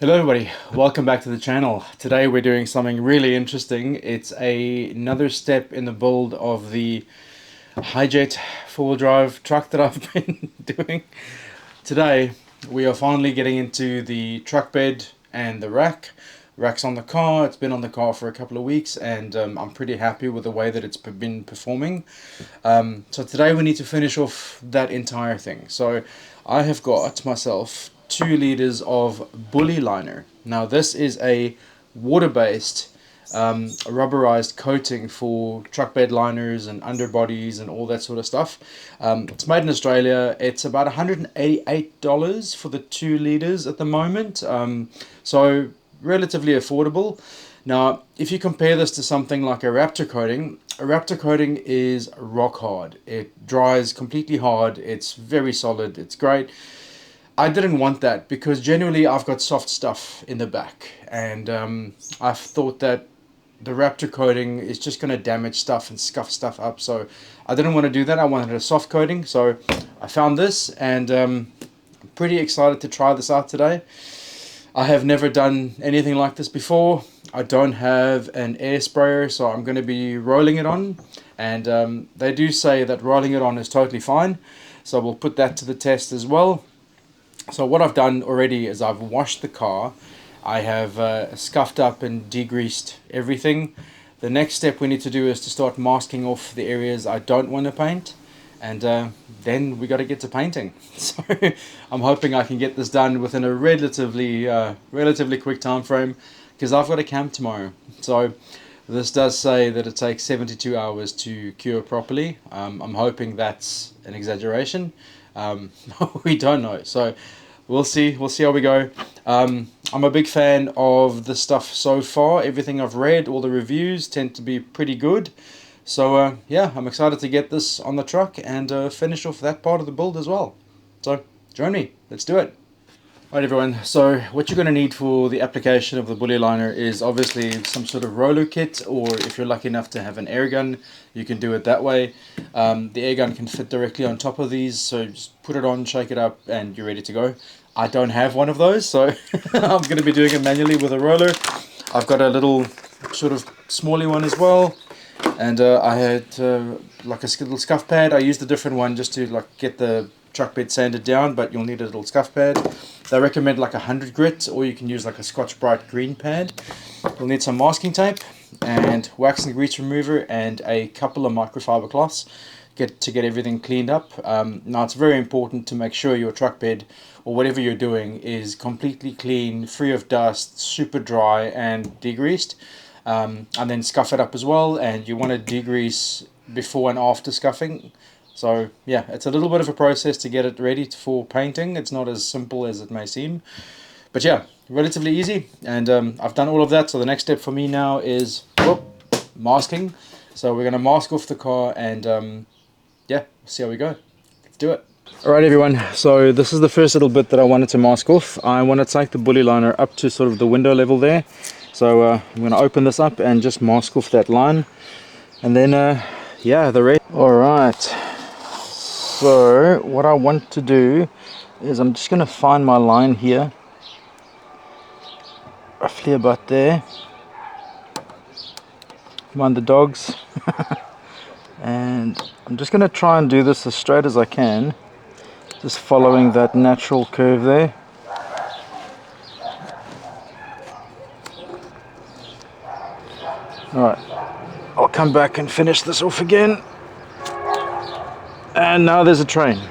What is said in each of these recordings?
Hello everybody, welcome back to the channel. Today we're doing something really interesting. It's another step in the build of the Hijet four-wheel drive truck that I've been doing. Today we are finally getting into the truck bed and the rack. Rack's on the car, it's been on the car for a couple of weeks and I'm pretty happy with the way that it's been performing. So today we need to finish off that entire thing. So I have got myself 2 liters of bully liner. Now this is a water-based rubberized coating for truck bed liners and underbodies and all that sort of stuff. It's made in Australia. It's about $188 for the 2 liters at the moment. So relatively affordable. Now, if you compare this to something like a Raptor coating is rock hard. It dries completely hard. It's very solid. It's great. I didn't want that because generally I've got soft stuff in the back, and I've thought that the Raptor coating is just going to damage stuff and scuff stuff up. So I didn't want to do that. I wanted a soft coating. So I found this, and I'm pretty excited to try this out today. I have never done anything like this before. I don't have an air sprayer, so I'm going to be rolling it on. And they do say that rolling it on is totally fine. So we'll put that to the test as well. So what I've done already is I've washed the car. I have scuffed up and degreased everything. The next step we need to do is to start masking off the areas I don't want to paint. And then we got to get to painting. So I'm hoping I can get this done within a relatively quick time frame, because I've got a camp tomorrow. So this does say that it takes 72 hours to cure properly. I'm hoping that's an exaggeration. We don't know. So we'll see how we go. I'm a big fan of the stuff so far. Everything I've read, all the reviews tend to be pretty good. So yeah, I'm excited to get this on the truck and finish off that part of the build as well. So join me, let's do it. Right everyone, so what you're going to need for the application of the bully liner is obviously some sort of roller kit, or if you're lucky enough to have an air gun, you can do it that way. The air gun can fit directly on top of these, so just put it on, shake it up, and you're ready to go. I don't have one of those, so I'm going to be doing it manually with a roller. I've got a little sort of smally one as well. And I had like a little scuff pad. I used a different one just to like get the truck bed sanded down, but you'll need a little scuff pad. They recommend like 100 grit, or you can use like a Scotch-Brite green pad. You'll need some masking tape and wax and grease remover and a couple of microfiber cloths to get everything cleaned up. Now it's very important to make sure your truck bed or whatever you're doing is completely clean, free of dust, super dry and degreased. And then scuff it up as well, and you want to degrease before and after scuffing. So yeah, it's a little bit of a process to get it ready for painting. It's not as simple as it may seem, but yeah, relatively easy. And I've done all of that, so the next step for me now is masking. So we're going to mask off the car, and yeah, see how we go. Let's do it. Alright everyone, so this is the first little bit that I wanted to mask off. I want to take the bully liner up to sort of the window level there. So I'm going to open this up and just mask off that line. And then, yeah, the rest. Alright, so what I want to do is I'm just going to find my line here. Roughly about there. Mind the dogs. And I'm just going to try and do this as straight as I can. Just following that natural curve there. Alright, I'll come back and finish this off again. And now there's a train.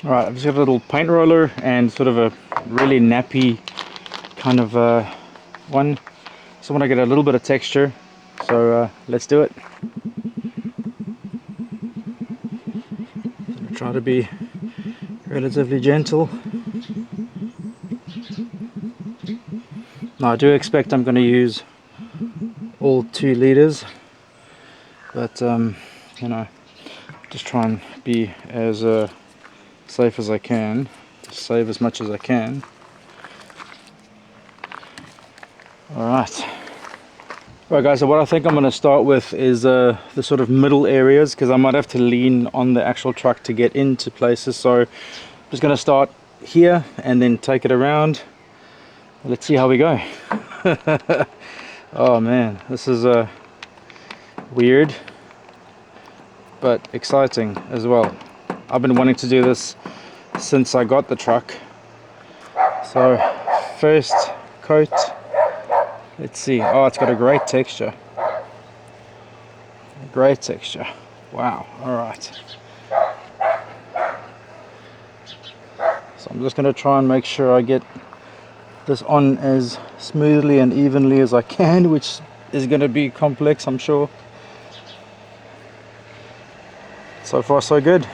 Alright, I've just got a little paint roller and sort of a really nappy kind of one. So I want to get a little bit of texture. So let's do it. Try to be relatively gentle. Now I do expect I'm going to use all 2 liters, but you know, just try and be as safe as I can, to save as much as I can. Alright. Right guys, so what I think I'm going to start with is the sort of middle areas, because I might have to lean on the actual truck to get into places. So I'm just going to start here and then take it around. Let's see how we go. Oh man, this is weird but exciting as well. I've been wanting to do this since I got the truck. So first coat. Let's see. Oh, it's got a great texture. Great texture. Wow. Alright. So I'm just going to try and make sure I get this on as smoothly and evenly as I can, which is going to be complex, I'm sure. So far so good.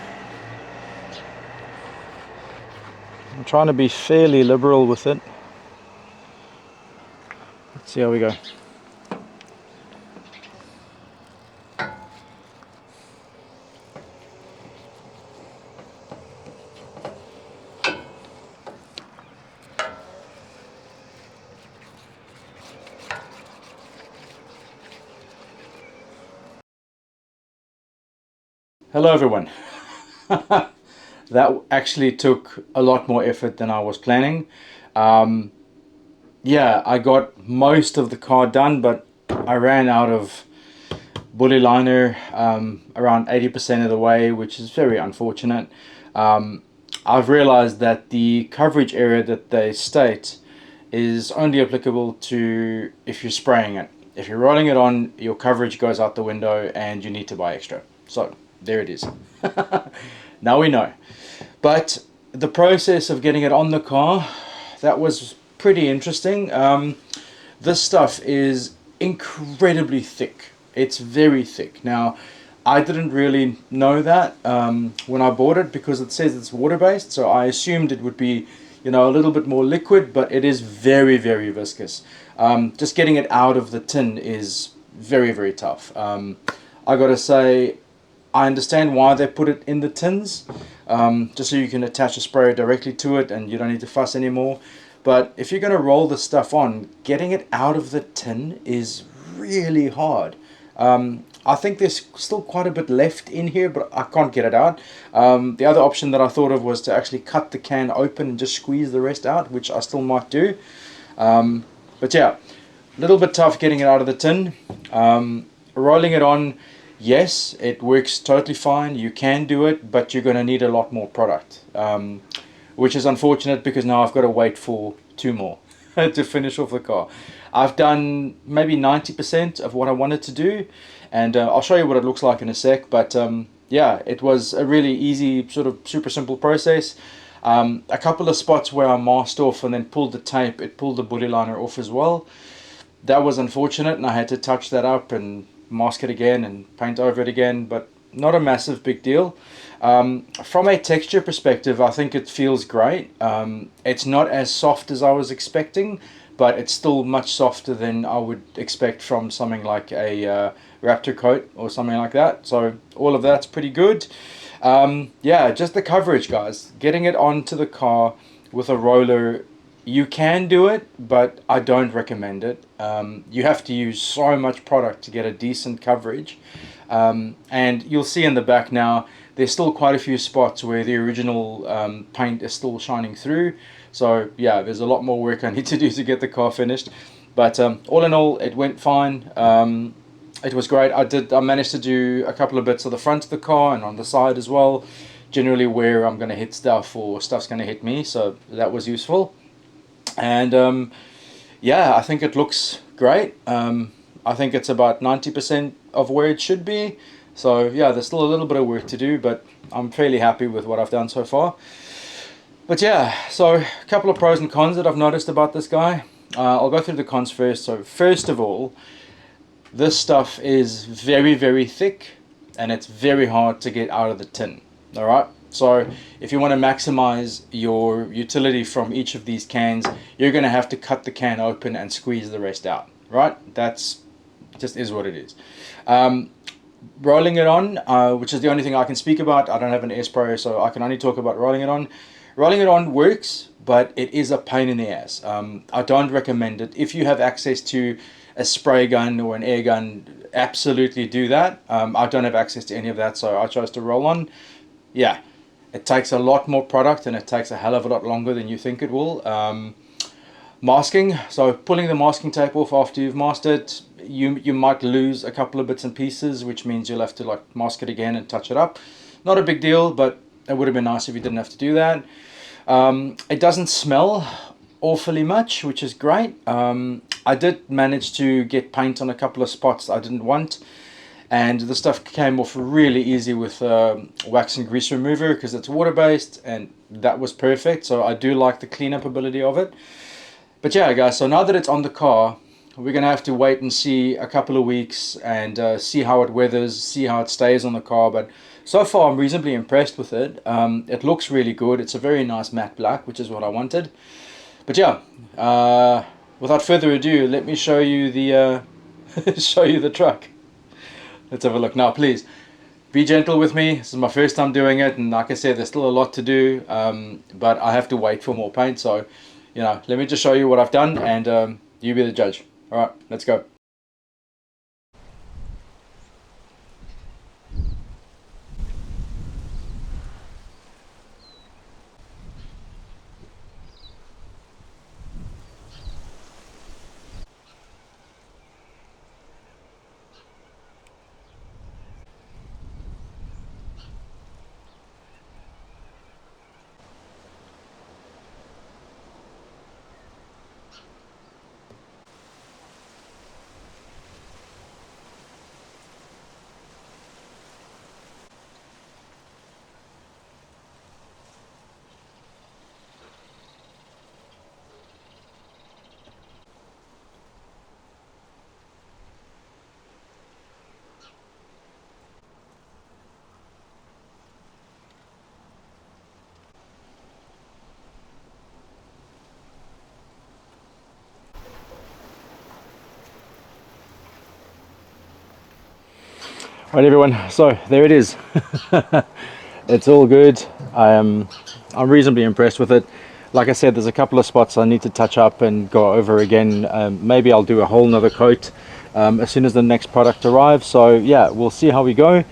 I'm trying to be fairly liberal with it. Let's see how we go. Hello everyone. That actually took a lot more effort than I was planning. Yeah, I got most of the car done, but I ran out of bully liner around 80% of the way, which is very unfortunate. I've realized that the coverage area that they state is only applicable to if you're spraying it. If you're rolling it on, your coverage goes out the window and you need to buy extra. So there it is. Now we know. But the process of getting it on the car, that was pretty interesting. This stuff is incredibly thick. It's very thick. Now, I didn't really know that when I bought it, because it says it's water-based, so I assumed it would be, you know, a little bit more liquid, but it is very, very viscous. Just getting it out of the tin is very, very tough. I gotta say, I understand why they put it in the tins, just so you can attach a sprayer directly to it and you don't need to fuss anymore. But if you're going to roll the stuff on, getting it out of the tin is really hard. I think there's still quite a bit left in here, but I can't get it out. The other option that I thought of was to actually cut the can open and just squeeze the rest out, which I still might do. But yeah, a little bit tough getting it out of the tin. Rolling it on, yes, it works totally fine. You can do it, but you're going to need a lot more product, which is unfortunate because now I've got to wait for 2 more to finish off the car. I've done maybe 90% of what I wanted to do, and I'll show you what it looks like in a sec. But yeah, it was a really easy, sort of super simple process. A couple of spots where I masked off and then pulled the tape, it pulled the bully liner off as well. That was unfortunate, and I had to touch that up and mask it again and paint over it again, but not a massive big deal. From a texture perspective, I think it feels great. It's not as soft as I was expecting, but it's still much softer than I would expect from something like a Raptor coat or something like that. So all of that's pretty good. Yeah, just the coverage, guys. Getting it onto the car with a roller, you can do it, but I don't recommend it. You have to use so much product to get a decent coverage. And you'll see in the back now, there's still quite a few spots where the original paint is still shining through. So yeah, there's a lot more work I need to do to get the car finished. But all in all, it went fine. It was great. I managed to do a couple of bits of the front of the car and on the side as well, generally where I'm going to hit stuff or stuff's going to hit me. So that was useful. And yeah, I think it looks great. I think it's about 90% of where it should be. So yeah, there's still a little bit of work to do, but I'm fairly happy with what I've done so far. But yeah, so a couple of pros and cons that I've noticed about this guy. I'll go through the cons first. So first of all, this stuff is very, very thick and it's very hard to get out of the tin. All right. So if you want to maximize your utility from each of these cans, you're going to have to cut the can open and squeeze the rest out. Right? That's just is what it is. Rolling it on, which is the only thing I can speak about. I don't have an S Pro, so I can only talk about rolling it on. Rolling it on works, but it is a pain in the ass. I don't recommend it. If you have access to a spray gun or an air gun, absolutely do that. I don't have access to any of that, so I chose to roll on. Yeah, it takes a lot more product and it takes a hell of a lot longer than you think it will. Masking, so pulling the masking tape off after you've masked it, you might lose a couple of bits and pieces, which means you'll have to like mask it again and touch it up. Not a big deal, but it would have been nice if you didn't have to do that. It doesn't smell awfully much, which is great. I did manage to get paint on a couple of spots I didn't want, and the stuff came off really easy with wax and grease remover because it's water based, and that was perfect. So I do like the cleanup ability of it. But yeah, guys, so now that it's on the car, we're going to have to wait and see a couple of weeks and see how it weathers, see how it stays on the car. But so far, I'm reasonably impressed with it. It looks really good. It's a very nice matte black, which is what I wanted. But yeah, without further ado, let me show you the show you the truck. Let's have a look. Now, please, be gentle with me. This is my first time doing it, and like I said, there's still a lot to do, but I have to wait for more paint. So, you know, let me just show you what I've done, and you be the judge. All right, let's go. Right, everyone, so there it is. It's all good. I'm reasonably impressed with it. Like I said, there's a couple of spots I need to touch up and go over again. Maybe I'll do a whole nother coat as soon as the next product arrives. So yeah, we'll see how we go.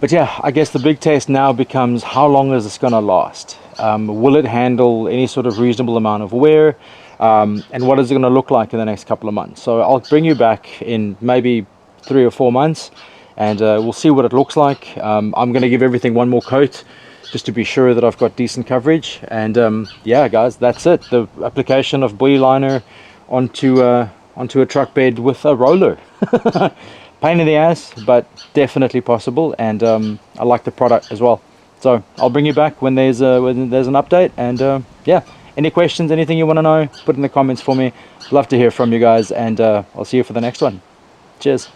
But yeah, I guess the big test now becomes how long is this going to last? Will it handle any sort of reasonable amount of wear? And what is it going to look like in the next couple of months? So I'll bring you back in maybe 3 or 4 months, and we'll see what it looks like. I'm going to give everything one more coat just to be sure that I've got decent coverage. And yeah, guys, that's it. The application of buoy liner onto a truck bed with a roller. Pain in the ass, but definitely possible. And I like the product as well. So I'll bring you back when there's an update. And yeah, any questions, anything you want to know, put in the comments for me. Love to hear from you guys, and I'll see you for the next one. Cheers.